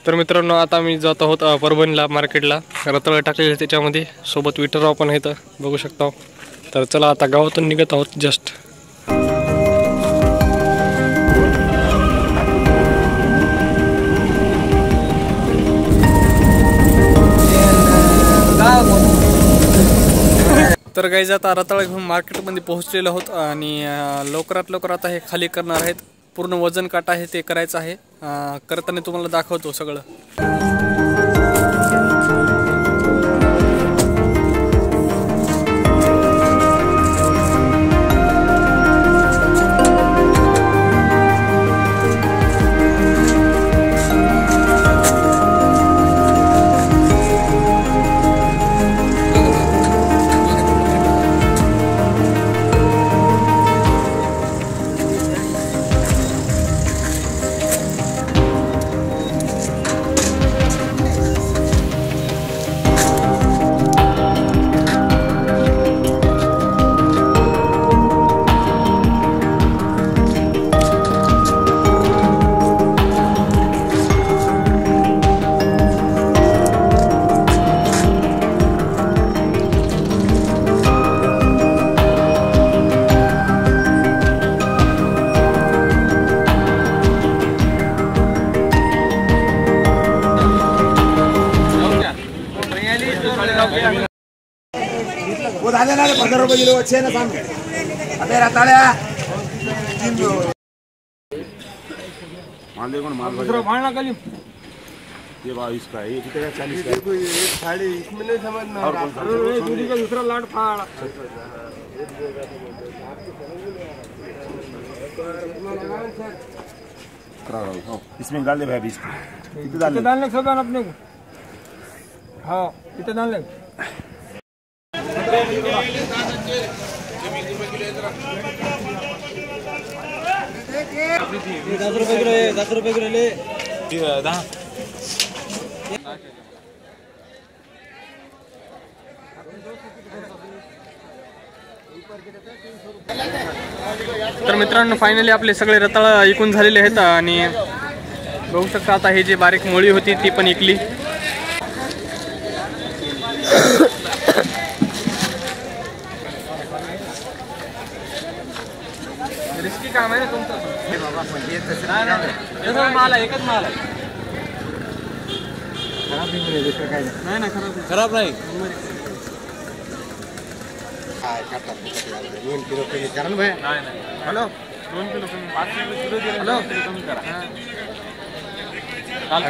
तर मित्रांनो आता आम्ही जात आहोत परभणीला मार्केटला. रताळे टाकलेले त्याच्यामध्ये सोबत विठ्ठलराव पण आहेत बघू शकता. तर चला आता गावातून निघत आहोत जस्ट. तर गाईज आता रताळे घेऊन मार्केटमध्ये पोहोचलेलो आहोत आणि लवकरात लवकर आता हे खाली करणार आहेत. पूर्ण वजन काटा आहे ते करायचं आहे. करताना तुम्हाला दाखवतो सगळं. वो झाले ना 15 रुपये किलो अच्छे ना सामने. अबे रताळ्या 3 माल देखो ना माल भाड़ा खाली ये 22 का है. ये कितने का 40 का है. देखो ये साड़ी इसमें नहीं समझना. अरे दूधी का दूसरा लाट फाड़ इसमें डाल दे भाई 20 कितने डालने सब अपने को. हाँ कितने डालने. 10 रुपये किलो है. 10 रुपये किलो ले 10. तर मित्रांनो फायनली आपले सगळे रताळ इकून झालेले आहेत आणि बघू शकता आता हे जे बारीक मोळी होती ती पण इकली. रिस्की काम आहे ना तुमचं. हे बाबा म्हणजे तसं माल आहे. एकच माल आहे. खराब नाही दुसरं काय नाही ना. खराब नाही. काय करतात 2 किलो कमी करा ना भाई. नाही हॅलो 2 किलो कमी 5 किलो दिले. हॅलो कमी करा. काल